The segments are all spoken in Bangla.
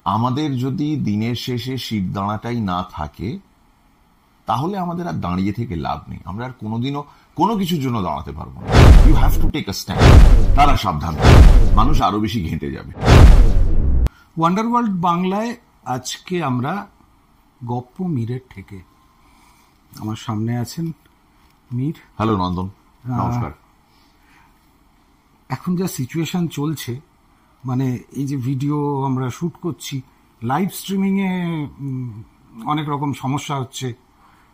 আমাদের যদি দিনের শেষে শিরদাঁড়াটাই না থাকে, তাহলে আমাদের আর দাঁড়িয়ে থেকে লাভ নেই। আমরা আর কোনোদিনও কোনো কিছুর জন্য দাঁড়াতে পারবো না। You have to take a stand. তারা সাবধান, মানুষ আরো বেশি ঘেঁটে যাবে। ওয়ান্ডার ওয়ার্ল্ড বাংলায় আজকে আমরা গপ্প মীরের থেকে, আমার সামনে আছেন মীর। হ্যালো নন্দন, নমস্কার। এখন যা সিচুয়েশন চলছে, মানে এই যে ভিডিও আমরা শুট করছি, লাইভ স্ট্রিমিং এ অনেক রকম সমস্যা হচ্ছে।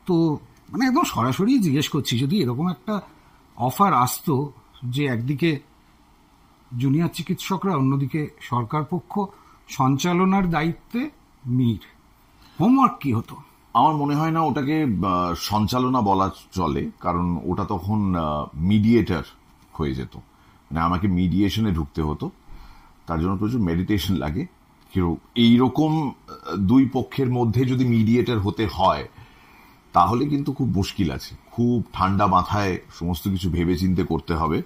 তো মানে একদম সরাসরি জিজ্ঞেস করছি, যদি এরকম একটা অফার আসতো যে একদিকে জুনিয়র চিকিৎসকরা, অন্যদিকে সরকার পক্ষ, সঞ্চালনার দায়িত্বে মীর, হোমওয়ার্ক কি হতো? আমার মনে হয় না ওটাকে সঞ্চালনা বলা চলে, কারণ ওটা তখন মিডিয়েটর হয়ে যেত। মানে আমাকে মিডিয়েশনে ঢুকতে হতো, তার জন্য প্রচুর মেডিটেশন লাগে। এইরকম দুই পক্ষের মধ্যে যদি মিডিয়েটর হতে হয়, তাহলে কিন্তু খুব মুশকিল আছে। খুব ঠান্ডা মাথায় সমস্ত কিছু ভেবে চিন্তে করতে হবে।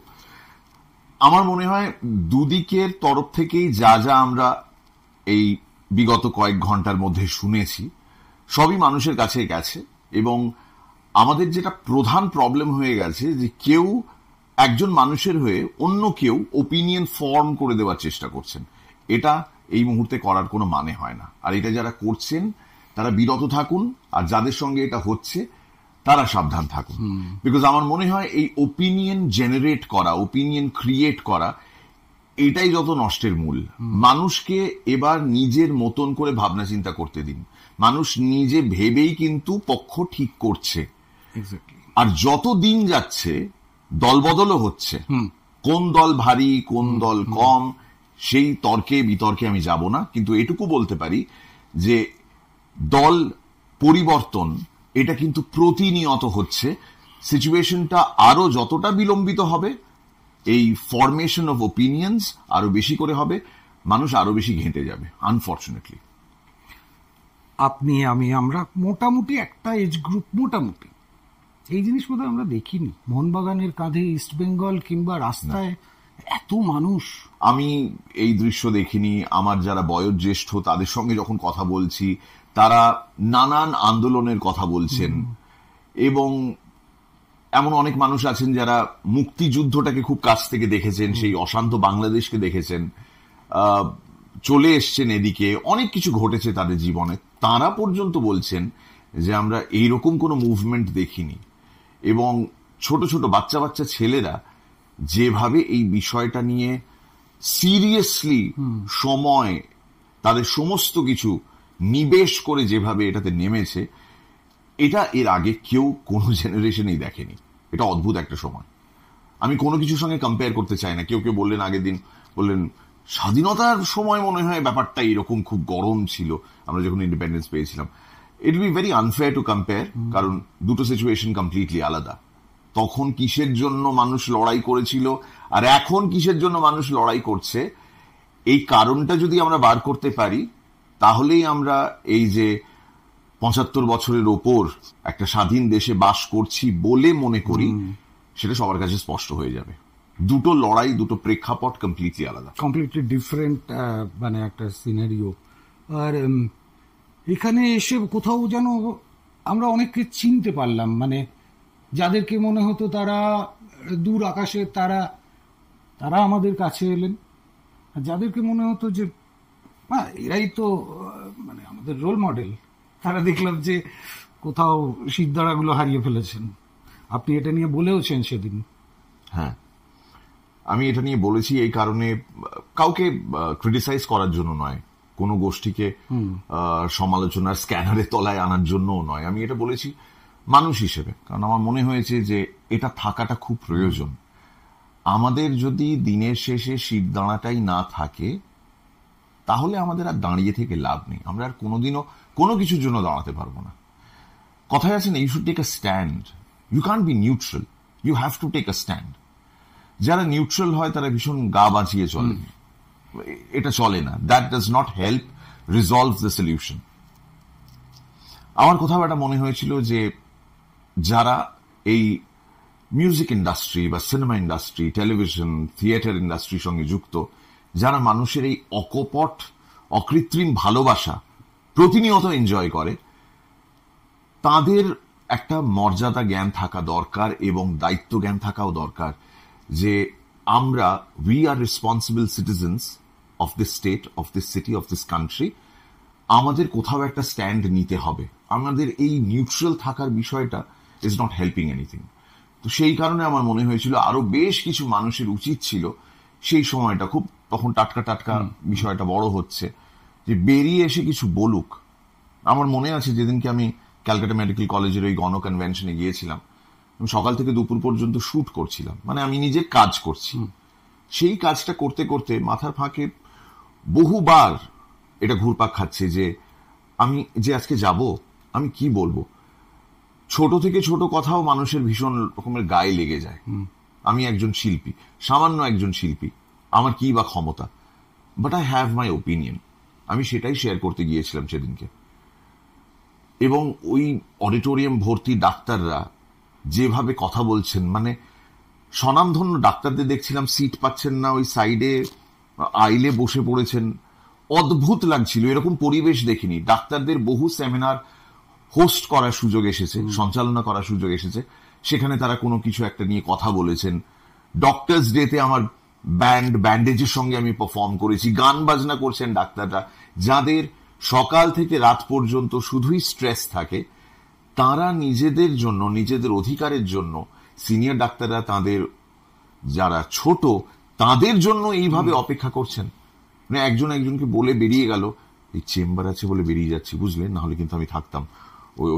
আমার মনে হয় দুদিকের তরফ থেকেই যা যা আমরা এই বিগত কয়েক ঘন্টার মধ্যে শুনেছি, সবই মানুষের কাছে গেছে। এবং আমাদের যেটা প্রধান প্রবলেম হয়ে গেছে, যে কেউ একজন মানুষের হয়ে অন্য কেউ ওপিনিয়ন ফর্ম করে দেওয়ার চেষ্টা করছেন। এটা এই মুহূর্তে করার কোনো মানে হয় না। আর এটা যারা করছেন তারা বিরত থাকুন, আর যাদের সঙ্গে এটা হচ্ছে তারা সাবধান থাকুন। বিকজ আমার মনে হয় এই ওপিনিয়ন জেনারেট করা, ওপিনিয়ন ক্রিয়েট করা, এটাই যত নষ্টের মূল। মানুষকে এবার নিজের মতন করে ভাবনা চিন্তা করতে দিন। মানুষ নিজে ভেবেই কিন্তু পক্ষ ঠিক করছে। আর যত দিন যাচ্ছে দলবদলও হচ্ছে। কোন দল ভারী, কোন দল কম, সেই তর্কে বিতর্কে আমি যাব না। কিন্তু এটুকু বলতে পারি যে দল পরিবর্তন এটা কিন্তু প্রতিনিয়ত হচ্ছে। সিচুয়েশনটা আরো যতটা বিলম্বিত হবে, এই ফরমেশন অফ ওপিনিয়ন্স আরো বেশি করে হবে, মানুষ আরো বেশি ঘেঁটে যাবে আনফর্চুনেটলি। আপনি, আমি, আমরা মোটামুটি একটা এজ গ্রুপ, মোটামুটি এই জিনিস বোধহয় আমরা দেখিনি। মোহনবাগানের কাঁধে ইস্টবেঙ্গল কিংবা রাস্তায় এত মানুষ, আমি এই দৃশ্য দেখিনি। আমার যারা বয়োজ্যেষ্ঠ তাদের সঙ্গে যখন কথা বলছি, তারা নানান আন্দোলনের কথা বলছেন। এবং এমন অনেক মানুষ আছেন যারা মুক্তিযুদ্ধটাকে খুব কাছ থেকে দেখেছেন, সেই অশান্ত বাংলাদেশকে দেখেছেন, চলে এসছেন এদিকে, অনেক কিছু ঘটেছে তাদের জীবনে। তারা পর্যন্ত বলছেন যে আমরা এইরকম কোনো মুভমেন্ট দেখিনি। এবং ছোট ছোট বাচ্চা বাচ্চা ছেলেরা যেভাবে এই বিষয়টা নিয়ে সিরিয়াসলি সময়, তাদের সমস্ত কিছু নিবেশ করে যেভাবে এটাতে নেমেছে, এটা এর আগে কেউ কোনো জেনারেশনেই দেখেনি। এটা অদ্ভুত একটা সময়। আমি কোনো কিছুর সঙ্গে কম্পেয়ার করতে চাই না। কেউ কেউ বললেন, আগের দিন বললেন স্বাধীনতার সময় মনে হয় ব্যাপারটা এরকম খুব গরম ছিল, আমরা যখন ইন্ডিপেন্ডেন্স পেয়েছিলাম। It be very unfair to compare, কারণ দুটো সিচুয়েশন কমপ্লিটলি আলাদা। তখন কিসের জন্য মানুষ লড়াই করেছিল আর এখন কিসের জন্য মানুষ লড়াই করছে, এই কারণটা যদি আমরা বার করতে পারি, তাহলেই আমরা এই যে ৭৫ বছরের ওপর একটা স্বাধীন দেশে বাস করছি বলে মনে করি, সেটা সবার কাছে স্পষ্ট হয়ে যাবে। দুটো লড়াই, দুটো প্রেক্ষাপট কমপ্লিটলি আলাদা, কমপ্লিটলি ডিফারেন্ট, মানে একটা সিনারিও। আর এখানে এসে কোথাও যেন আমরা অনেককে চিনতে পারলাম, মানে যাদেরকে মনে হতো তারা দূর আকাশের তারা, তারা আমাদের কাছে এলেন। আর যাদেরকে মনে হতো যে এরাই তো মানে আমাদের রোল মডেল, তারা দেখলাম যে কোথাও শিরদাঁড়াগুলো হারিয়ে ফেলেছেন। আপনি এটা নিয়ে বলেওছেন সেদিন। হ্যাঁ, আমি এটা নিয়ে বলেছি এই কারণে, কাউকে ক্রিটিসাইজ করার জন্য নয়, কোনো গোষ্ঠীকে সমালোচনার স্ক্যানারের তলায় আনার জন্যও নয়। আমি এটা বলেছি মানুষ হিসেবে, কারণ আমার মনে হয়েছে যে এটা থাকাটা খুব প্রয়োজন। আমাদের যদি দিনের শেষে শিরদাঁড়াটাই না থাকে, তাহলে আমাদের আর দাঁড়িয়ে থেকে লাভ নেই। আমরা আর কোনোদিনও কোনো কিছুর জন্য দাঁড়াতে পারবো না। কথায় আছে না, you should take a stand. You can't be neutral, you have to take a stand. যারা নিউট্রাল হয় তারা ভীষণ গা বাঁচিয়ে চলে, এটা চলে না। That does not help resolve the solution. আমার কোথাও এটা মনে হয়েছিল যে যারা এই মিউজিক ইন্ডাস্ট্রি বা সিনেমা ইন্ডাস্ট্রি, টেলিভিশন, থিয়েটার ইন্ডাস্ট্রির সঙ্গে যুক্ত, যারা মানুষের এই অকপট অকৃত্রিম ভালোবাসা প্রতিনিয়ত এনজয় করে, তাদের একটা মর্যাদা জ্ঞান থাকা দরকার এবং দায়িত্ব জ্ঞান থাকাও দরকার যে আমরা we are responsible citizens of this state, of this city, of this country. আমাদের কোথাও একটা স্ট্যান্ড নিতে হবে। আমাদের এই নিউট্রাল থাকার বিষয়টা ইজ নট হেল্পিং এনিথিং। তো সেই কারণে আমার মনে হয়েছিল আরো বেশ কিছু মানুষের উচিত ছিল সেই সময়টা, খুব তখন টাটকা টাটকা বিষয়টা বড় হচ্ছে, যে বেরিয়ে এসে কিছু বলুক। আমার মনে আছে যেদিনকে আমি ক্যালকাটা মেডিকেল কলেজের ওই গণ কনভেনশনে গিয়েছিলাম, আমি সকাল থেকে দুপুর পর্যন্ত শুট করছিলাম, মানে আমি নিজে কাজ করছি। সেই কাজটা করতে করতে মাথার ফাঁকে বহুবার এটা ঘুরপাক খাচ্ছে যে আমি যে আজকে যাব, আমি কি বলবো। ছোট থেকে ছোট কথাও মানুষের ভীষণ রকমের গায়ে লেগে যায়। আমি একজন শিল্পী, সামান্য একজন শিল্পী, আমার কি বা ক্ষমতা, but I have my opinion. আমি সেটাই শেয়ার করতে গিয়েছিলাম সেদিনকে। এবং ওই অডিটোরিয়াম ভর্তি ডাক্তাররা যেভাবে কথা বলছেন, মানে স্বনামধন্য ডাক্তারদের দেখছিলাম সিট পাচ্ছেন না, ওই সাইডে আইলে বসে পড়েছেন। অদ্ভুত লাগছিল, এরকম পরিবেশ দেখিনি। ডাক্তারদের বহু সেমিনার হোস্ট করার সুযোগ এসেছে, সঞ্চালনা করার সুযোগ এসেছে, সেখানে তারা কোনো কিছু একটা নিয়ে কথা বলেছেন। ডক্টরস ডেতে আমার ব্যান্ডেজের সঙ্গে আমি পারফর্ম করেছি, গান বাজনা করছেন ডাক্তাররা, যাদের সকাল থেকে রাত পর্যন্ত শুধুই স্ট্রেস থাকে। তারা নিজেদের জন্য, নিজেদের অধিকারের জন্য, সিনিয়র ডাক্তাররা তাদের যারা ছোট তাদের জন্য এইভাবে অপেক্ষা করছেন। মানে একজন একজনকে বলে বেরিয়ে গেল, এই চেম্বার আছে বলে বেরিয়ে যাচ্ছি, বুঝলেন, না হলে কিন্তু আমি থাকতাম,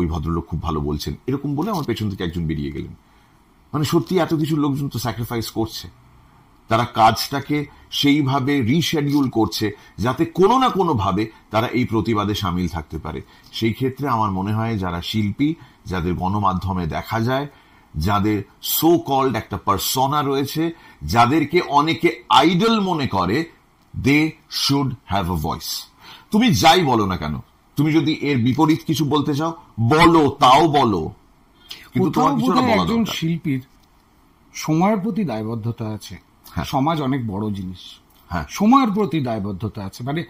ওই ভদ্রলোক খুব ভালো বলছেন, এরকম বলে আমার পেছন থেকে একজন বেরিয়ে গেলেন। মানে সত্যি এত কিছু লোকজন তো স্যাক্রিফাইস করছে, তারা কাজটাকে সেইভাবে রিশেডিউল করছে যাতে কোনো না কোনো ভাবে তারা এই প্রতিবাদে সামিল থাকতে পারে। সেই ক্ষেত্রে আমার মনে হয় যারা শিল্পী, যাদের গণমাধ্যমে দেখা যায়, যাদের সো কল্ড একটা পার্সোনা রয়েছে, যাদেরকে অনেকে আইডল মনে করে, they should have a voice. তুমি যাই বলো না কেন, তুমি যদি এর বিপরীত কিছু বলতে চাও বলো, তাও বলো, কিন্তু তোমার কিছু বলা দরকার। একজন শিল্পীর সময়ের প্রতি দায়বদ্ধতা আছে। সমাজ অনেক বড় জিনিস, সময়ের প্রতি দায়বদ্ধতা আছে। মানে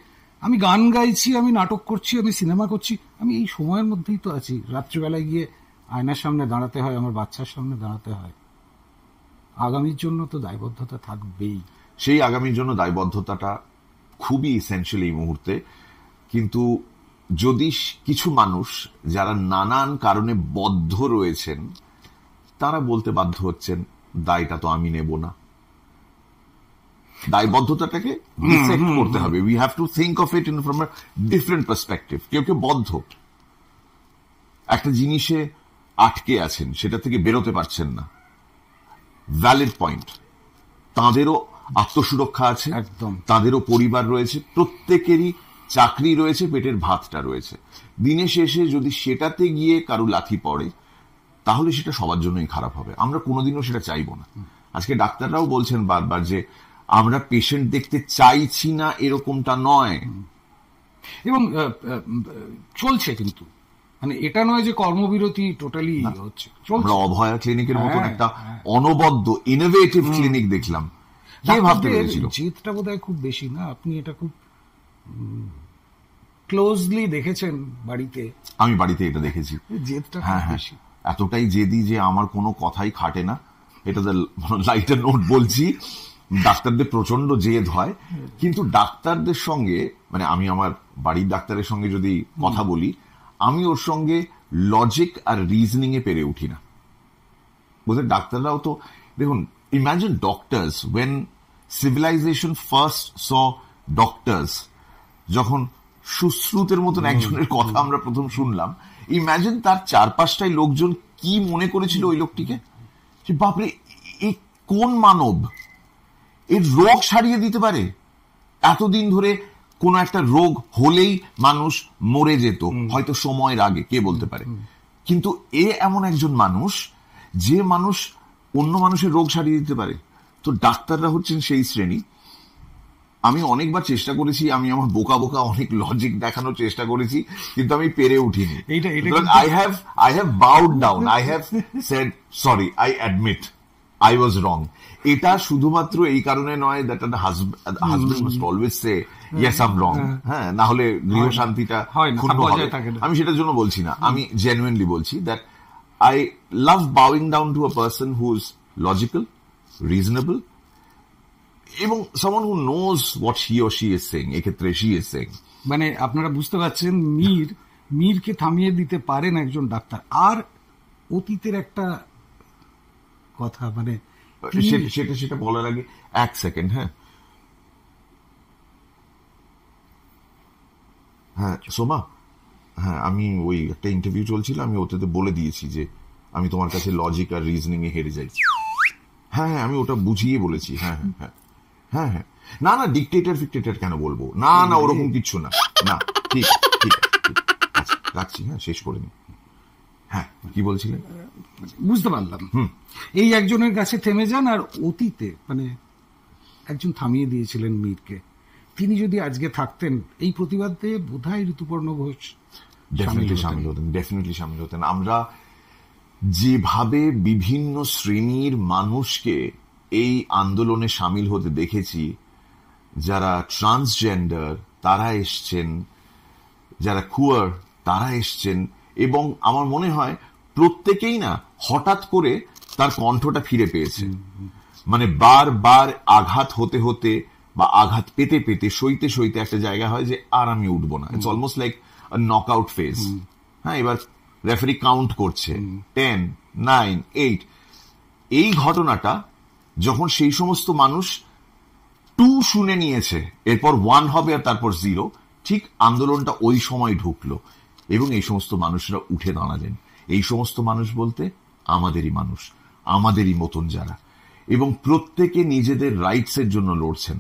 আমি গান গাইছি, আমি নাটক করছি, আমি সিনেমা করছি, আমি এই সময়ের মধ্যেই তো আছি। রাত্রিবেলায় গিয়ে আয়নার সামনে দাঁড়াতে হয়, আমার বাচ্চার সামনে দাঁড়াতে হয়। আগামীর জন্য তো দায়বদ্ধতা থাকবেই। সেই আগামীর জন্য দায়বদ্ধতাটা খুবই এসেনশিয়াল এই মুহূর্তে। কিন্তু যদি কিছু মানুষ যারা নানান কারণে বদ্ধ রয়েছেন, তারা বলতে বাধ্য হচ্ছেন দায়টা তো আমি নেব না। দায়বদ্ধতাটাকে ডিসেক্ট করতে হবে। We have to think of it in from a different perspective. কেউ কেউ বদ্ধ, একটা জিনিসে আটকে আছেন, সেটা থেকে বেরোতে পারছেন না, ভ্যালিড পয়েন্ট। তাঁদেরও আত্মসুরক্ষা আছে, একদম, তাদেরও পরিবার রয়েছে, প্রত্যেকেরই চাকরি রয়েছে, পেটের ভাতটা রয়েছে। দিনের শেষে যদি সেটাতে গিয়ে কারো লাথি পড়ে, তাহলে সেটা সবার জন্যই খারাপ হবে। আমরা কোনোদিনও সেটা চাইবো না। আজকে ডাক্তাররাও বলছেন বারবার যে আমরা পেশেন্ট দেখতে চাইছি না, এরকমটা নয়। এবং চলছে, কিন্তু মানে এটা নয় যে কর্মবিরতি টোটালি হচ্ছে। আমরা অভয়া ক্লিনিকের মতন একটা অনবদ্য ইনোভেটিভ ক্লিনিক দেখলাম। কে ভাবতে পেরেছিল? জিতটা বোধহয় খুব বেশি না, আপনি এটা খুব ক্লোজলি দেখেছেন বাড়িতে। আমি বাড়িতে এটা দেখেছি। জেদটা বেশি, এতটাই জেদি যে আমার কোনো কথাই খাটে না। এটা লাইটার নোট বলছি, ডাক্তারদের প্রচন্ড জেদ হয়, কিন্তু ডাক্তারদের সঙ্গে, মানে আমি আমার বাড়ির ডাক্তারের সঙ্গে যদি কথা বলি, আমি ওর সঙ্গে লজিক আর রিজনিং এ পেরে উঠি না। বুঝলেন, ডাক্তাররাও তো দেখুন, imagine doctors, when civilisation first saw doctors, যখন সুশ্রুতের মতন একজনের কথা আমরা প্রথম শুনলাম, ইমাজিন তার চারপাশটায় লোকজন কি মনে করেছিল ওই লোকটিকে, যে বাপরে এ কোন মানব, এর রোগ সারিয়ে দিতে পারে। এতদিন ধরে কোন একটা রোগ হলেই মানুষ মরে যেত, হয়তো সময়ের আগে, কে বলতে পারে। কিন্তু এ এমন একজন মানুষ যে মানুষ অন্য মানুষের রোগ সারিয়ে দিতে পারে। তো ডাক্তাররা হচ্ছেন সেই শ্রেণী। আমি অনেকবার চেষ্টা করেছি, আমি আমার বোকা বোকা অনেক লজিক দেখানোর চেষ্টা করেছি, কিন্তু আমি পেরে উঠিনি। I have bowed down, I have said sorry, I admit I was wrong. এটা শুধুমাত্র এই কারণে নয় that husband must always say yes I am wrong, হ্যাঁ, না হলে গৃহ শান্তিটা ক্ষুণ্ণ হবে। আমি সেটার জন্য বলছি না, আমি জেনুইনলি বলছি that I love bowing down to a person who is logical, reasonable, এবং someone who knows what he or she is saying. এক্ষেত্রে she is saying, মানে আপনারা বুঝতে পারছেন মীরকে থামিয়ে দিতে পারেন একজন ডাক্তার। আর অতীতের একটা কথা, মানে সেটা বলার আগে এক সেকেন্ড, হ্যাঁ হ্যাঁ সোমা, হ্যাঁ আমি ওই একটা ইন্টারভিউ চলছিল, আমি ওতে বলে দিয়েছি যে আমি তোমার কাছে লজিক আর রিজনিং এ হেরে যাই। হ্যাঁ হ্যাঁ, আমি ওটা বুঝিয়ে বলেছি। হ্যাঁ হ্যাঁ হ্যাঁ হ্যাঁ হ্যাঁ, না না ডিকটেটর ফিকটেটর কেন বলবো, না না ওরকম কিচ্ছু না, না ঠিক ঠিক রাখছি, হ্যাঁ শেষ করে নি। হ্যাঁ কি বলছিলেন? বুঝতে পারলাম। এই একজনের কাছে থেমে যান, আর অতীতে মানে একজন থামিয়ে দিয়েছিলেন মীরকে, তিনি যদি আজকে থাকতেন এই প্রতিবাদে বোধহয় ঋতুপর্ণ ঘোষ ডেফিনেটলি সামিল হতেন। আমরা যেভাবে বিভিন্ন শ্রেণীর মানুষকে এই আন্দোলনে সামিল হতে দেখেছি, যারা ট্রান্সজেন্ডার তারা এসছেন, যারা কুয়ার তারা এসছেন, এবং আমার মনে হয় প্রত্যেকেই না হঠাৎ করে তার কণ্ঠটা ফিরে পেয়েছে। মানে বারবার আঘাত হতে হতে বা আঘাত পেতে পেতে সইতে সইতে একটা জায়গা হয় যে আর আমি উঠবো না। It's almost like knock out phase. হ্যাঁ, এবার রেফারি কাউন্ট করছে 10, 9, 8। এই ঘটনাটা যখন সেই সমস্ত মানুষ 2 শুনে নিয়েছে, এরপর 1 হবে আর তারপর 0, ঠিক আন্দোলনটা ওই সময় ঢুকলো এবং এই সমস্ত মানুষরা উঠে দাঁড়ালেন। এই সমস্ত মানুষ বলতে আমাদেরই মানুষ, আমাদেরই মতন যারা, এবং প্রত্যেকে নিজেদের রাইটস এর জন্য লড়ছেন।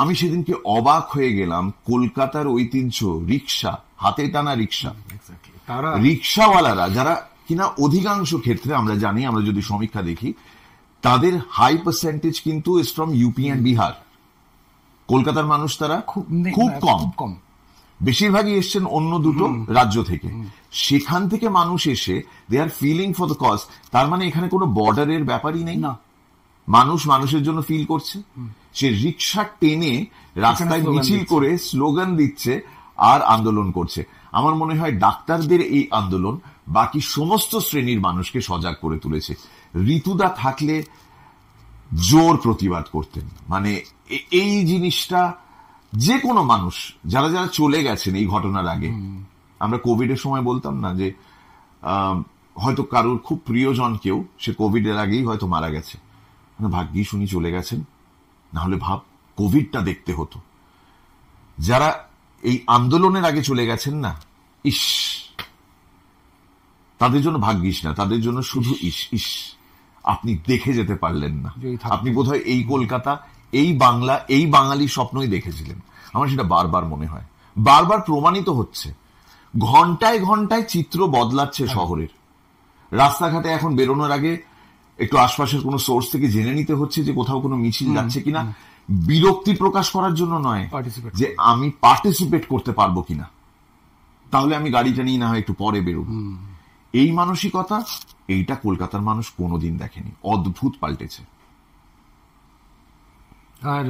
আমি সেদিনকে অবাক হয়ে গেলাম, কলকাতার ঐতিহ্য রিক্সা, হাতে টানা রিক্সা, রিক্সাওয়ালারা যারা কিনা অধিকাংশ ক্ষেত্রে আমরা জানি, আমরা যদি সমীক্ষা দেখি, তাদের হাই পার্সেন্টেজ কিন্তু is from UP and Bihar. কলকাতার মানুষ তারা খুব কম, বেশিরভাগই এসছেন অন্য দুটো রাজ্য থেকে। সেখান থেকে মানুষ এসে দে are feeling for the cause. তার মানে এখানে কোনো বর্ডারের ব্যাপারই নেই, না, মানুষ মানুষের জন্য ফিল করছে। সে রিক্সা টেনে রাস্তায় মিছিল করে স্লোগান দিচ্ছে আর আন্দোলন করছে। আমার মনে হয় ডাক্তারদের এই আন্দোলন বাকি সমস্ত শ্রেণীর মানুষকে সজাগ করে তুলেছে। ঋতুদা থাকলে জোর প্রতিবাদ করতেন। মানে এই জিনিসটা যে কোনো মানুষ যারা যারা চলে গেছেন এই ঘটনার আগে, আমরা কোভিড এর সময় বলতাম না যে হয়তো কারোর খুব প্রিয়জন কেউ সে কোভিড এর আগেই হয়তো মারা গেছে, ভাগ্যিস উনি চলে গেছেন, না হলে ভাব কোভিডটা দেখতে হতো। যারা এই আন্দোলনের আগে চলে গেছেন না, ইস, তাদের জন্য ভাগ্যিস না, তাদের জন্য শুধু ইস, আপনি দেখে যেতে পারলেন না। আপনি বোধহয় এই কলকাতা, এই বাংলা, এই বাঙালি স্বপ্নই দেখেছিলেন। আমার সেটা বারবার মনে হয়, বারবার প্রমাণিত হচ্ছে। ঘন্টায় ঘন্টায় চিত্র বদলাচ্ছে শহরের। রাস্তাঘাটে এখন বেরোনোর আগে একটু আশপাশের কোনো সোর্স থেকে জেনে নিতে হচ্ছে যে কোথাও কোনো মিছিল যাচ্ছে কিনা, বিরক্তি প্রকাশ করার জন্য নয়, যে আমি পার্টিসিপেট করতে পারবো কিনা, তাহলে আমি গাড়িটা নিয়ে না হয় একটু পরে বেরোবো। এই মানসিকতা, এইটা কলকাতার মানুষ কোনোদিন দেখেনি, অদ্ভুত পাল্টেছে। আর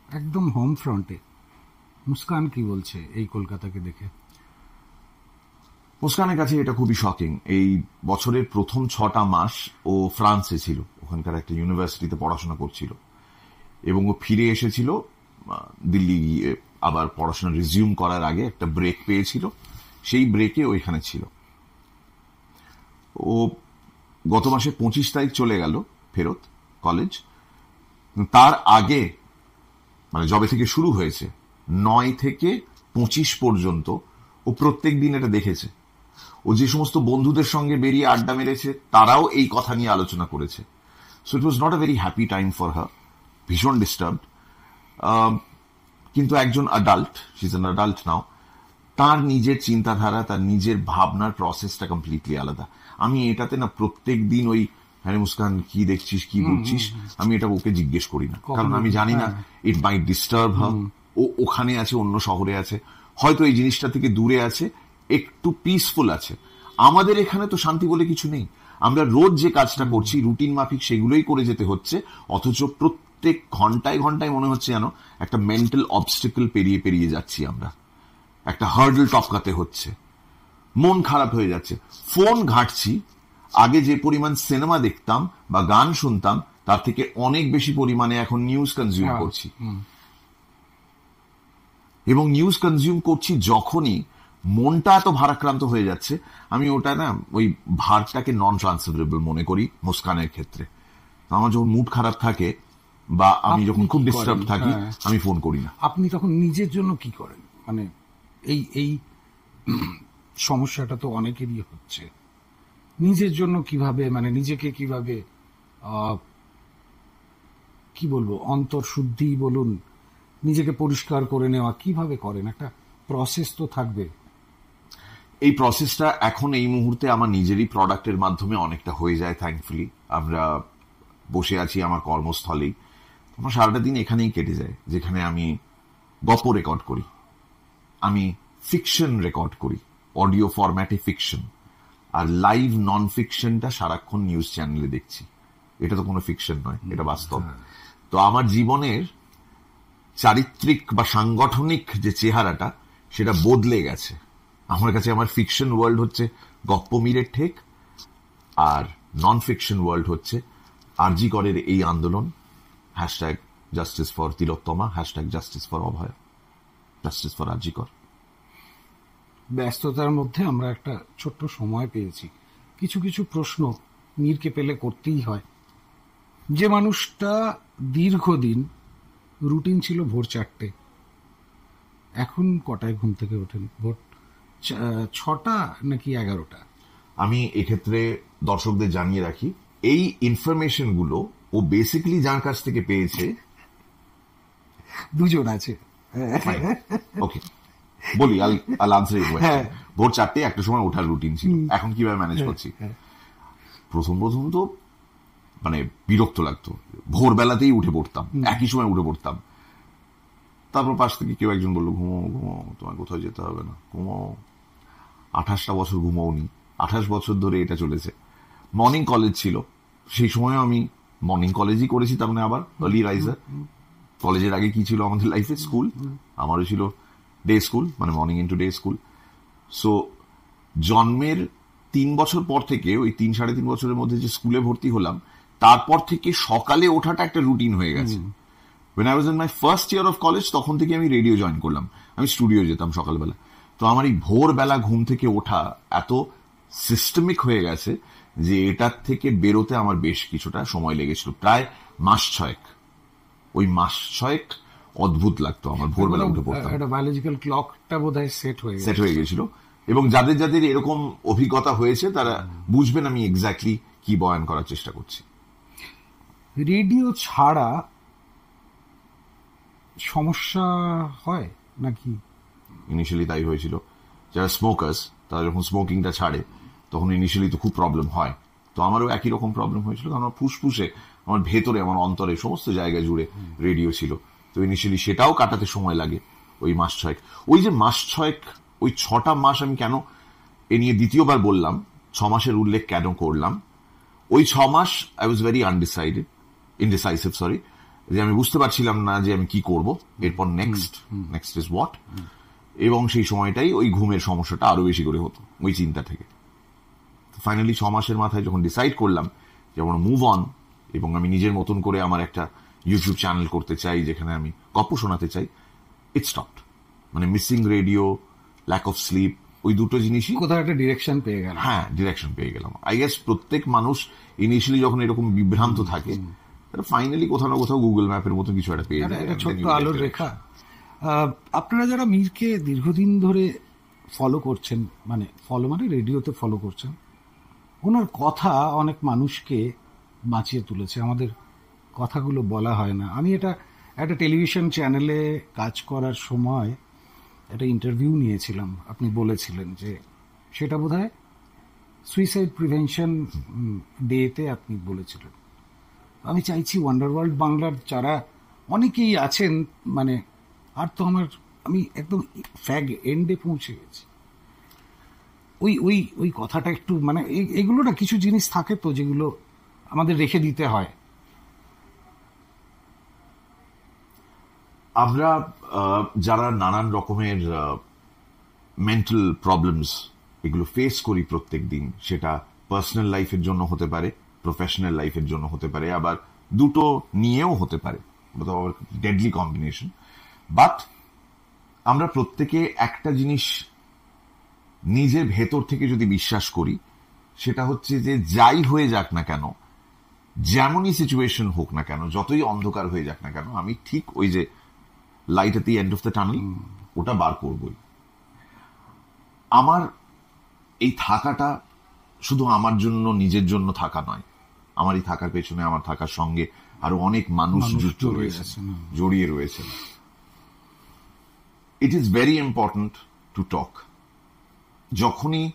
একদম হোম ফ্রন্টে মুস্কান কি বলছে এই কলকাতাকে দেখে? মুস্কানের কাছে এটা খুবই শকিং। এই বছরের প্রথম 6টা মাস ও ফ্রান্সে ছিল, ওখানকার একটা ইউনিভার্সিটিতে পড়াশোনা করছিল, এবং ও ফিরে এসেছিল দিল্লি গিয়ে আবার পড়াশোনা রিজিউম করার আগে একটা ব্রেক পেয়েছিল, সেই ব্রেকে ও এখানে ছিল। ও গত মাসের 25 তারিখ চলে গেল ফেরত কলেজ। তার আগে মানে যবে থেকে শুরু হয়েছে 9 থেকে 25 পর্যন্ত ও প্রত্যেক দিন এটা দেখেছে। ও যে সমস্ত বন্ধুদের সঙ্গে বেরিয়ে আড্ডা মেরেছে তারাও এই কথা নিয়ে আলোচনা করেছে। So it was not a very happy time for her, ভীষণ ডিস্টার্বড। কিন্তু একজন adult, she is an adult now, তার নিজের চিন্তাধারা, তার নিজের ভাবনার প্রসেসটা কমপ্লিটলি আলাদা। আমি এটাতে না প্রত্যেক দিন ওই হ্যাঁ মুস্কান কি দেখছিস, কি বুঝছিস, আমি এটা ওকে জিজ্ঞেস করি না, কারণ আমি জানি না ইট মাইট ডিস্টার্ব হার। ও ওখানে আছে, অন্য শহরে আছে, হয়তো এই জিনিসটা থেকে দূরে আছে, একটু পিসফুল আছে। আমাদের এখানে তো শান্তি বলে কিছু নেই। আমরা রোজ যে কাজটা করছি রুটিন মাফিক সেগুলোই করে যেতে হচ্ছে, অথচ প্রত্যেক ঘন্টায় ঘন্টায় মনে হচ্ছে যেন একটা মেন্টাল অবস্টিকল পেরিয়ে পেরিয়ে যাচ্ছি আমরা, একটা হার্ডল টপকাতে হচ্ছে, মন খারাপ হয়ে যাচ্ছে। ফোন ঘাঁটছি, আগে যে পরিমাণ সিনেমা দেখতাম বা গান শুনতাম তার থেকে অনেক বেশি পরিমাণে এখন নিউজ কনজিউম করছি, এবং নিউজ কনজিউম করছি যখনই মনটা এত ভারাক্রান্ত হয়ে যাচ্ছে, আমি ওটা না ওই ভারটাকে নন ট্রান্সফারেবল মনে করি মুস্কানের ক্ষেত্রে। আমার যখন মুড খারাপ থাকে বা আমি যখন খুব ডিস্টার্ব থাকি আমি ফোন করি না। আপনি তখন নিজের জন্য কি করেন? মানে এই এই সমস্যাটা তো অনেকেরই হচ্ছে, নিজের জন্য কিভাবে, মানে নিজেকে কিভাবে কি বলবো, অন্তর্শুদ্ধি বলুন, নিজেকে পরিষ্কার করে নেওয়া কিভাবে করেন? একটা প্রসেস তো থাকবে। এই প্রসেসটা এখন এই মুহূর্তে আমার নিজেরই প্রোডাক্টের মাধ্যমে অনেকটা হয়ে যায় থ্যাঙ্কফুলি। আমরা বসে আছি আমার কর্মস্থলেই, আমার সারাটা দিন এখানেই কেটে যায়, যেখানে আমি গল্প রেকর্ড করি, আমি ফিকশন রেকর্ড করি, অডিও ফরম্যাটে ফিকশন, আর লাইভ নন ফিকশনটা সারাক্ষণ নিউজ চ্যানেলে দেখছি। এটা তো কোনো ফিকশন নয়, এটা বাস্তব। তো আমার জীবনের চারিত্রিক বা সাংগঠনিক যে চেহারাটা সেটা বদলে গেছে। আমার কাছে আমার ফিকশন ওয়ার্ল্ড হচ্ছে গপ্প মীরের ঠেক, আর নন ফিকশন ওয়ার্ল্ড হচ্ছে আরজি করের এই আন্দোলন, hashtag justice for Tilottama, hashtag justice for Abhaya, justice for RG Kar. ব্যস্ততার মধ্যে আমরা একটা ছোট্ট সময় পেয়েছি, কিছু কিছু প্রশ্ন মীরকে পেলে করতেই হয়। যে মানুষটা দীর্ঘদিন রুটিন ছিল ভোর 4টে, এখন কটায় ঘুম থেকে ওঠেন? ভোর 6টা নাকি 11টা? আমি এক্ষেত্রে দর্শকদের জানিয়ে রাখি, এই ইনফরমেশন গুলো ও বেসিক্যালি যার কাছ থেকে পেয়েছে, দুজন আছে। ওকে বলি, আল আনসার ইউ কোয়েশ্চেন। ভোর 4টে একটা সময় ওঠার রুটিন ছিল, এখন কিভাবে ম্যানেজ করছি? প্রথম প্রথম তো মানে বিরক্ত লাগতো, ভোরবেলাতেই উঠে পড়তাম, একই সময় উঠে পড়তাম। তারপর পাশ থেকে কেউ একজন বললো, ঘুমাও ঘুমাও, তোমার কোথাও যেতে হবে না, ঘুমাও। 28টা বছর ঘুমাওনি, 28 বছর ধরে এটা চলেছে। মর্নিং কলেজ ছিল, সেই সময় আমি মর্নিং কলেজই করেছি, তার মানে আবার আর্লি রাইজার। কলেজের আগে কি ছিল আমাদের লাইফে? স্কুল। আমারও ছিল ডে স্কুল, মানে morning into day school. So জন্মের 3 বছর পর থেকে, ওই 3-3.5 বছরের মধ্যে যে স্কুলে ভর্তি হলাম, তারপর থেকে সকালে ওঠাটা একটা রুটিন হয়ে গেছে। when I was in my first year of college, তখন থেকে আমি রেডিও জয়েন করলাম, আমি স্টুডিও যেতাম সকালবেলা। তো আমার এই ভোরবেলা ঘুম থেকে ওঠা এত সিস্টেমিক হয়ে গেছে যে এটার থেকে বেরোতে আমার বেশ কিছুটা সময় লেগেছিল, প্রায় মাস 6। ওই মাস 6 অদ্ভুত লাগতো আমার, ভোরবেলা উঠে পড়তাম। একটা বায়োলজিক্যাল ক্লকটা বোধহয় সেট হয়ে গেছিল। এবং যাদের যাদের এরকম অভিজ্ঞতা হয়েছে তারা বুঝবেন আমি এক্স্যাক্টলি কি বয়ান করার চেষ্টা করছি। রেডিও ছাড়া সমস্যা হয় নাকি? ইনিশিয়ালি তাই হয়েছিল। যারা স্মোকার্স তারা যখন স্মোকিংটা ছাড়ে তখন ইনিশিয়ালি তো খুব প্রবলেম হয়। তো আমারও একই রকম প্রবলেম হয়েছিল, কারণ আমার ফুসফুসে, আমার ভেতরে, আমার অন্তরে, সমস্ত জায়গা জুড়ে রেডিও ছিল। তো ইনিশিয়ালি সেটাও কাটাতে সময় লাগে ওই মাস 6। ওই যে মাস 6, ওই 6টা মাস আমি কেন এ নিয়ে দ্বিতীয়বার বললাম, 6 মাসের উল্লেখ কেন করলাম? ওই 6 মাস আই ওয়াজ ভেরি ইনডিসাইসিভ, যে আমি বুঝতে পারছিলাম না যে আমি কি করব এরপর, নেক্সট ইজ হোয়াট। এবং সেই সময়টাই ওই ঘুমের সমস্যাটা আরো বেশি করে হতো ওই চিন্তা থেকে। ফাইনালি 6 মাসের মাথায় যখন ডিসাইড করলাম যে আমার মুভ অন, এবং আমি নিজের মতন করে আমার একটা ইউটিউব চ্যানেল করতে চাই যেখানে আমি গল্প শোনাতে চাই, ইট স্টপড। মানে missing radio, lack of sleep, ওই দুটো জিনিসই কোথাও একটা ডিরেকশন পেয়ে গেল। হ্যাঁ, ডিরেকশন পেয়ে গেলাম। আই গেস প্রত্যেক মানুষ ইনিশিয়ালি যখন এরকম বিভ্রান্ত থাকে, ফাইনালি কোথাও না কোথাও গুগল ম্যাপের মতো কিছু একটা পেয়ে যায়, একটা ছোট্ট আলোর রেখা। আপনারা যারা মীরকে দীর্ঘদিন ধরে ফলো করছেন, মানে রেডিওতে ফলো করছেন, ওনার কথা অনেক মানুষকে বাঁচিয়ে তুলেছে। আমাদের কথাগুলো বলা হয় না। আমি একটা টেলিভিশন চ্যানেলে কাজ করার সময় একটা ইন্টারভিউ নিয়েছিলাম, আপনি বলেছিলেন যে সেটা বোধহয় সুইসাইড প্রিভেনশন ডেতে আপনি বলেছিলেন। আমি চাইছি ওয়ান্ডার ওয়ার্ল্ড বাংলার যারা অনেকেই আছেন, মানে আমি একদম ফ্যাগ এন্ডে পৌঁছে গেছি। ওই ওই ওই কথাটা একটু মানে এগুলো না কিছু জিনিস থাকে তো যেগুলো আমাদের রেখে দিতে হয়। আমরা যারা নানান রকমের মেন্টাল প্রবলেমস এগুলো ফেস করি প্রত্যেক দিন, সেটা পার্সোনাল লাইফের জন্য হতে পারে, প্রফেশনাল লাইফের জন্য হতে পারে, আবার দুটো নিয়েও হতে পারে, ওটা তো আবার ডেডলি কম্বিনেশন। বাট আমরা প্রত্যেকে একটা জিনিস নিজের ভেতর থেকে যদি বিশ্বাস করি, সেটা হচ্ছে যে যাই হয়ে যাক না কেন, যেমনই সিচুয়েশন হোক না কেন, যতই অন্ধকার হয়ে যাক না কেন, আমি ঠিক ওই যে light at the end of the tunnel ওটা বার করবই। আমার এই থাকাটা শুধু আমার জন্য, নিজের জন্য থাকা নয়, আমার এই থাকার পেছনে, আমার থাকার সঙ্গে আরো অনেক মানুষ যুক্ত রয়েছে, জড়িয়ে রয়েছে। It is very important to talk. যখনই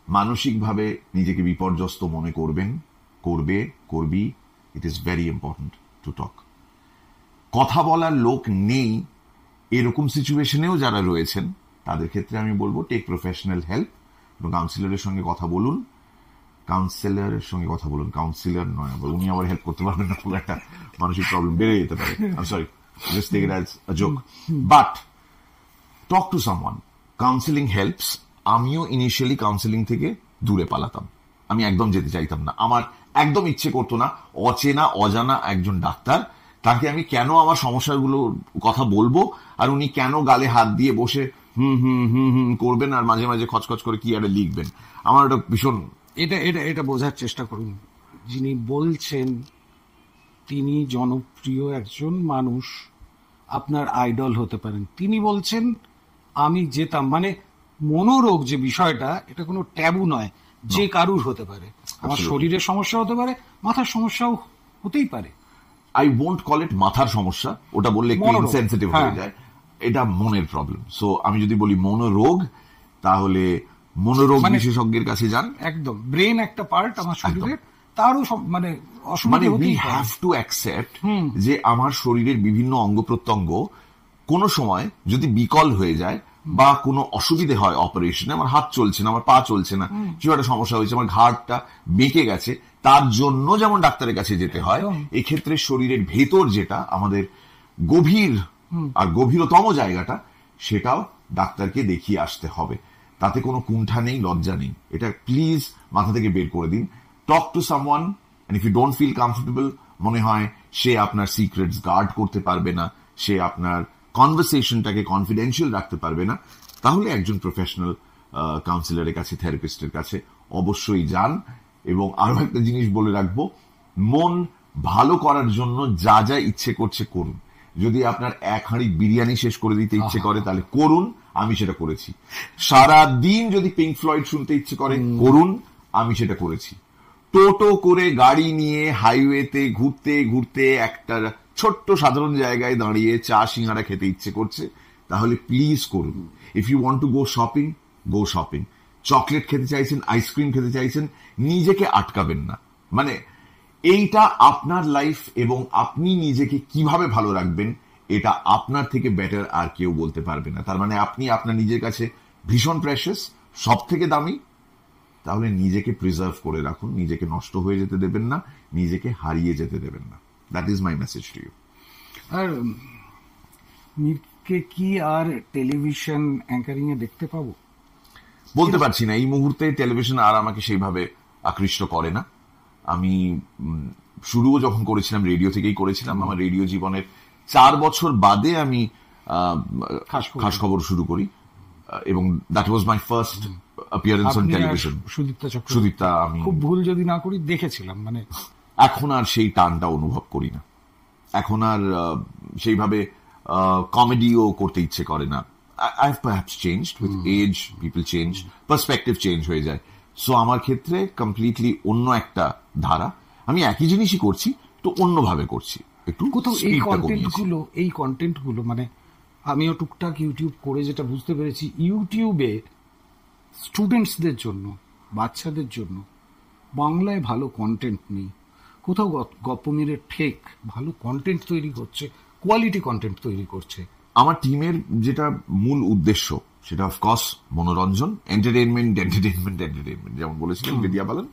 মানসিকভাবে নিজেকে বিপর্যস্ত মনে করবি, it is very important to talk. কথা বলার লোক নেই এরকম সিচুয়েশনেও যারা রয়েছেন, তাদের ক্ষেত্রে আমি বলবো টেক প্রফেশনাল হেল্প, এবং কাউন্সিলরের সঙ্গে কথা বলুন। কাউন্সিলর নয়, উনি আবার হেল্প করতে পারবেন না, পুরো একটা মানসিক প্রবলেম বেড়ে যেতে পারে। Sorry, just take it as a joke, but talk to someone. Counselling helps. আমিও ইনিশিয়ালি কাউন্সিলিং থেকে দূরে পালাতাম, আমি একদম যেতে চাইতাম না, আমার একদম ইচ্ছে করতো না। অচেনা অজানা একজন ডাক্তার, তাকে আমি কেন আমার সমস্যাগুলোর কথা বলবো, আর উনি কেন গালে হাত দিয়ে বসে করবেন আর মাঝে মাঝে খচখচ করে কি আরে লিখবেন। আমার এটা ভীষণ, এটা বোঝার চেষ্টা করুন। যিনি বলছেন তিনি জনপ্রিয় একজন মানুষ, আপনার আইডল হতে পারেন। তিনি বলছেন আমি যেতাম, মানে মনোরোগ যে বিষয়টা, এটা কোনো ট্যাবু নয়, যে কারুর হতে পারে। আমার শরীরের সমস্যা হতে পারে, মাথার সমস্যাও হতেই পারে। আই ওয়ন্ট কল ইট মাথার সমস্যা, ওটা বললে একটু ইনসেনসিটিভ হয়ে যায়, এটা মনের প্রবলেম। সো আমি যদি বলি মনোরোগ, তাহলে মনোরোগ বিশেষজ্ঞের কাছে যান। একদম, ব্রেন একটা পার্ট আমার শরীরের, তারও মানে অসুবিধা উই হ্যাভ টু অ্যাকসেপ্ট যে আমার শরীরের বিভিন্ন অঙ্গ প্রত্যঙ্গ কোনো সময় যদি বিকল হয়ে যায় বা কোনো অসুবিধে হয় অপারেশনে, আমার হাত চলছে না, আমার পা চলছে না, কিছু একটা সমস্যা হয়েছে, আমার ঘাড়টা বেঁকে গেছে, তার জন্য যেমন ডাক্তারের কাছে যেতে হয়, এক্ষেত্রে শরীরের ভেতর যেটা আমাদের গভীর আর গভীরতম জায়গাটা, সেটাও ডাক্তারকে দেখিয়ে আসতে হবে। তাতে কোনো কুণ্ঠা নেই, লজ্জা নেই, এটা প্লিজ মাথা থেকে বের করে দিন। Talk to someone, and if you don't feel comfortable, মনে হয় সে আপনার সিক্রেটস গার্ড করতে পারবে না, সে আপনার কনভারসেশনটাকে কনফিডেন্সিয়াল রাখতে পারবে না, তাহলে একজন প্রফেশনাল কাউন্সিলরের কাছে, থেরাপিস্টের কাছে অবশ্যই যান। এবং আরো একটা জিনিস বলে রাখবো, মন ভালো করার জন্য যা যা ইচ্ছে করছে করুন। যদি আপনার এক হাঁড়ি বিরিয়ানি শেষ করে দিতে ইচ্ছে করে, তাহলে করুন, আমি সেটা করেছি। সারা দিন যদি পিঙ্ক ফ্লয়েড শুনতে ইচ্ছে করে, করুন, আমি সেটা করেছি। টোটো করে গাড়ি নিয়ে হাইওয়েতে ঘুরতে ঘুরতে একটা ছোট্ট সাধারণ জায়গায় দাঁড়িয়ে চা সিঙ্গারা খেতে ইচ্ছে করছে, তাহলে প্লিজ করুন। If you want to go shopping, go shopping. Chocolate খেতে চাইছেন, আইসক্রিম খেতে চাইছেন, নিজেকে আটকাবেন না। মানে এইটা আপনার লাইফ, এবং আপনি নিজেকে কিভাবে ভালো রাখবেন, এটা আপনার থেকে বেটার আর কেউ বলতে পারবে না। তার মানে আপনি আপনার নিজের কাছে ভীষণ প্রেশাস, সব থেকে দামি, তাহলে নিজেকে প্রিজার্ভ করে রাখুন, নিজেকে নষ্ট হয়ে যেতে দেবেন না, নিজেকে হারিয়ে যেতে দেবেন না। That is my message to you. আর মীরকে কি আর টেলিভিশন অ্যাঙ্কারিং এ দেখতে পাবো? বলতে পারছি না, এই মুহূর্তে টেলিভিশন আর আমাকে সেইভাবে আকৃষ্ট করে না। আমি শুরুও যখন করেছিলাম রেডিও থেকেই করেছিলাম। আমার রেডিও জীবনের 4 বছর বাদে আমি খাস খবর শুরু করি, এবং that was my first appearance on television. Sudipta, আমি খুব ভুল যদি না করি দেখেছিলাম। মানে এখন আর সেই টানটা অনুভব করি না, এখন আর সেইভাবে কমেডিও করতে ইচ্ছে করে না। I have perhaps changed with age, people change, perspective change হয়ে যায়। সো আমার ক্ষেত্রে কমপ্লিটলি অন্য একটা ধারা। আমি একই জিনিসই করছি, তো অন্যভাবে করছি, একটু কোথাও এই কন্টেন্ট গুলো মানে আমিও টুকটাক ইউটিউব করে যেটা বুঝতে পেরেছি, ইউটিউবে স্টুডেন্টসদের জন্য, বাচ্চাদের জন্য বাংলায় ভালো কন্টেন্ট নেই। কোথাও গপ্পমীরের ঠেক ভালো কন্টেন্ট তৈরি করছে, কোয়ালিটি কন্টেন্ট তৈরি করছে, আমার টিমের যেটা মূল উদ্দেশ্য সেটা অফকোর্স মনোরঞ্জন, এন্টারটেনমেন্ট, যেমন বলেছিলেন বিদ্যা বালান,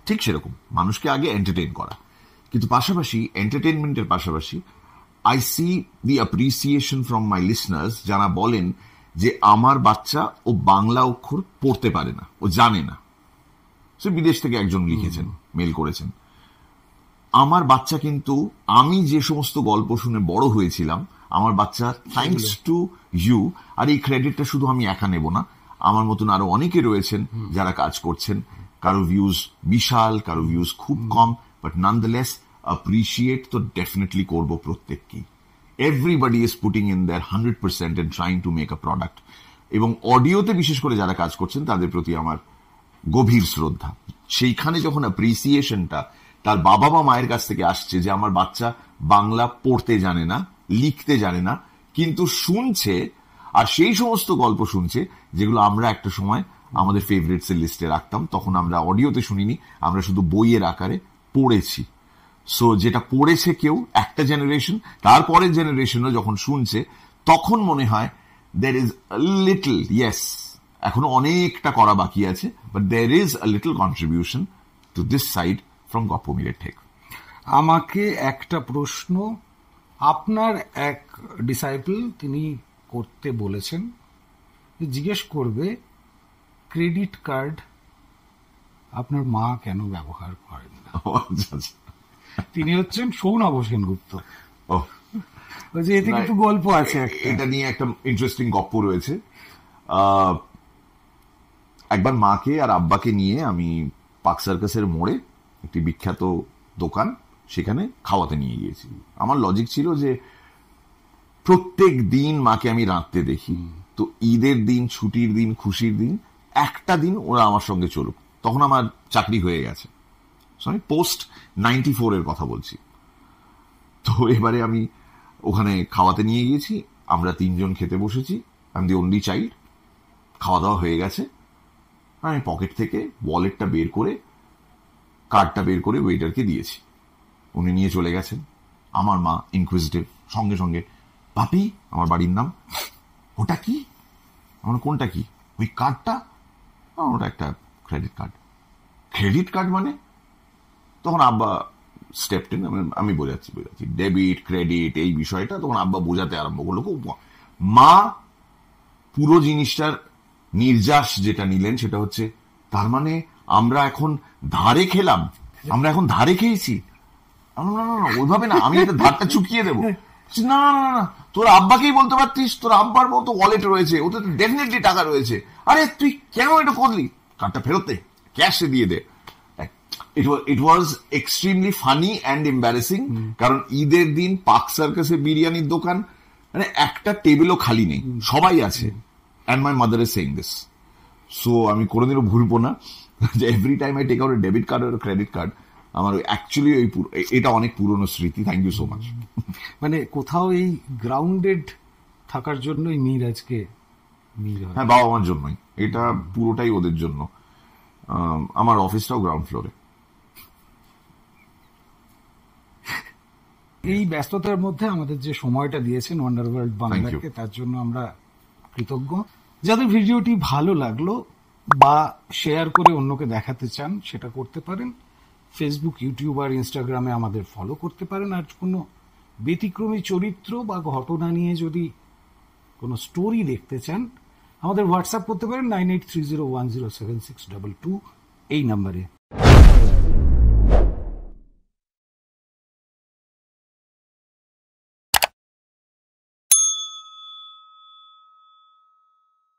ঠিক সেরকম মানুষকে আগে এন্টারটেইন করা, কিন্তু পাশাপাশি এন্টারটেনমেন্টের পাশাপাশি I see the appreciation from my listeners, যারা বলেন যে আমার বাচ্চা ও বাংলা অক্ষর পড়তে পারে না, ও জানে না। সে বিদেশ থেকে একজন লিখেছেন, মেল করেছেন, আমার বাচ্চা কিন্তু আমি যে সমস্ত গল্প শুনে বড় হয়েছিলাম, আমার বাচ্চা থ্যাঙ্কস টু ইউ, আর এই ক্রেডিটটা শুধু আমি একা নেব না, আমার মতন আরো অনেকে রয়েছেন যারা কাজ করছেন, কারো ভিউজ বিশাল, কারো ভিউজ খুব কম, বাট নানদালেস অ্যাপ্রিসিয়েট তো ডেফিনেটলি করবো প্রত্যেককেই। Everybody is putting in their 100% and trying to make a product. এবং অডিওতে বিশেষ করে যারা কাজ করছেন তাদের প্রতি আমার গভীর শ্রদ্ধা। সেইখানে যখন অ্যাপ্রিসিয়েশনটা তার বাবা বা মায়ের কাছ থেকে আসছে যে আমার বাচ্চা বাংলা পড়তে জানে না, লিখতে জানে না, কিন্তু শুনছে, আর সেই সমস্ত গল্প শুনছে যেগুলো আমরা একটা সময় আমাদের ফেভারিটস এর লিস্টে রাখতাম, তখন আমরা অডিওতে শুনিনি, আমরা শুধু বইয়ের আকারে পড়েছি। সো যেটা পড়েছে কেউ একটা জেনারেশন, তারপরের জেনারেশনও যখন শুনছে, তখন মনে হয় দের ইজ লিটল, ইয়েস এখনো অনেকটা করা বাকি আছে, but there is a little contribution to this side from গপ্প মিলের ঠেক। আমাকে একটা প্রশ্ন আপনার এক ডিসাইপল তিনি করতে বলেছেন, জিজ্ঞেস করবে ক্রেডিট কার্ড আপনার মা কেন ব্যবহার করেন না। তিনি হচ্ছেন সৌনভ সেনগুপ্ত। এতে কিন্তু গল্প আছে, এটা নিয়ে একটা ইন্টারেস্টিং গপ্প রয়েছে। একবার মাকে আর আব্বাকে নিয়ে আমি পার্ক সার্কাসের মোড়ে একটি বিখ্যাত দোকান, সেখানে খাওয়াতে নিয়ে গিয়েছি। আমার লজিক ছিল যে প্রত্যেক দিন মাকে আমি রাঁধতে দেখি, তো ঈদের দিন, ছুটির দিন, খুশির দিন, একটা দিন ওরা আমার সঙ্গে চলুক। তখন আমার চাকরি হয়ে গেছে, সরি পোস্ট 94 এর কথা বলছি। তো এবারে আমি ওখানে খাওয়াতে নিয়ে গিয়েছি, আমরা 3 জন খেতে বসেছি, আমি দি অনলি চাইল্ড। খাওয়া দাওয়া হয়ে গেছে, আমি পকেট থেকে ওয়ালেটটা বের করে, কার্ডটা বের করে ওয়েটারকে দিয়েছি, উনি নিয়ে চলে গেছেন। আমার মা ইনকুইজিটিভ, সঙ্গে সঙ্গে পাপি, আমার বাড়ির নাম, ওটা কি? আমার কোনটা কি? ওই কার্ডটা? ওটা একটা ক্রেডিট কার্ড। ক্রেডিট কার্ড মানে? তখন আব্বা স্টেপ টেন, আমি বোঝাচ্ছি ডেবিট ক্রেডিট এই বিষয়টা, তখন আব্বা বোঝাতে আরম্ভ করলো। মা পুরো জিনিসটার নির্যাস যেটা নিলেন সেটা হচ্ছে, তার মানে আমরা এখন ধারে খেলাম, আমরা এখন ধারে খেয়েছি। না ওইভাবে না, আমি একটা ধারটা চুকিয়ে দেবো। না না না, তোর আব্বাকেই বলতে পারতিস, তোর আব্বার মতো ওয়ালেট রয়েছে, ওতে তো ডেফিনেটলি টাকা রয়েছে, আরে তুই কেন এটা করলি? কার্ডটা ফেরত দে, ক্যাশে দিয়ে দে। It was extremely funny and embarrassing, কারণ ঈদের দিন পার্ক সার্কাসে বিরিয়ানির দোকান, মানে একটা টেবিলও খালি নেই, সবাই আছে। And my mother is saying this. So আমি কোনোদিনও ভুলবো না যে every time I take out a debit card আর ক্রেডিট কার্ড, আমার অ্যাকচুয়ালি এটা অনেক পুরনো স্মৃতি। Thank you so much. মানে কোথাও এই গ্রাউন্ডেড থাকার জন্যই মীর আজকে মীর। হ্যাঁ, বাবা মার জন্যই, এটা পুরোটাই ওদের জন্য। আমার অফিসটাও গ্রাউন্ড ফ্লোরে। এই ব্যস্ততার মধ্যে আমাদের যে সময়টা দিয়েছেন ওয়ান্ডার ওয়ার্ল্ড বাংলাকে, তার জন্য আমরা কৃতজ্ঞ। যাদের ভিডিওটি ভালো লাগলো বা শেয়ার করে অন্যকে দেখাতে চান, সেটা করতে পারেন। ফেসবুক, ইউটিউব আর ইনস্টাগ্রামে আমাদের ফলো করতে পারেন। আর কোনো ব্যতিক্রমী চরিত্র বা ঘটনা নিয়ে যদি কোনো স্টোরি দেখতে চান, আমাদের হোয়াটসঅ্যাপ করতে পারেন 9830107622 এই নাম্বারে।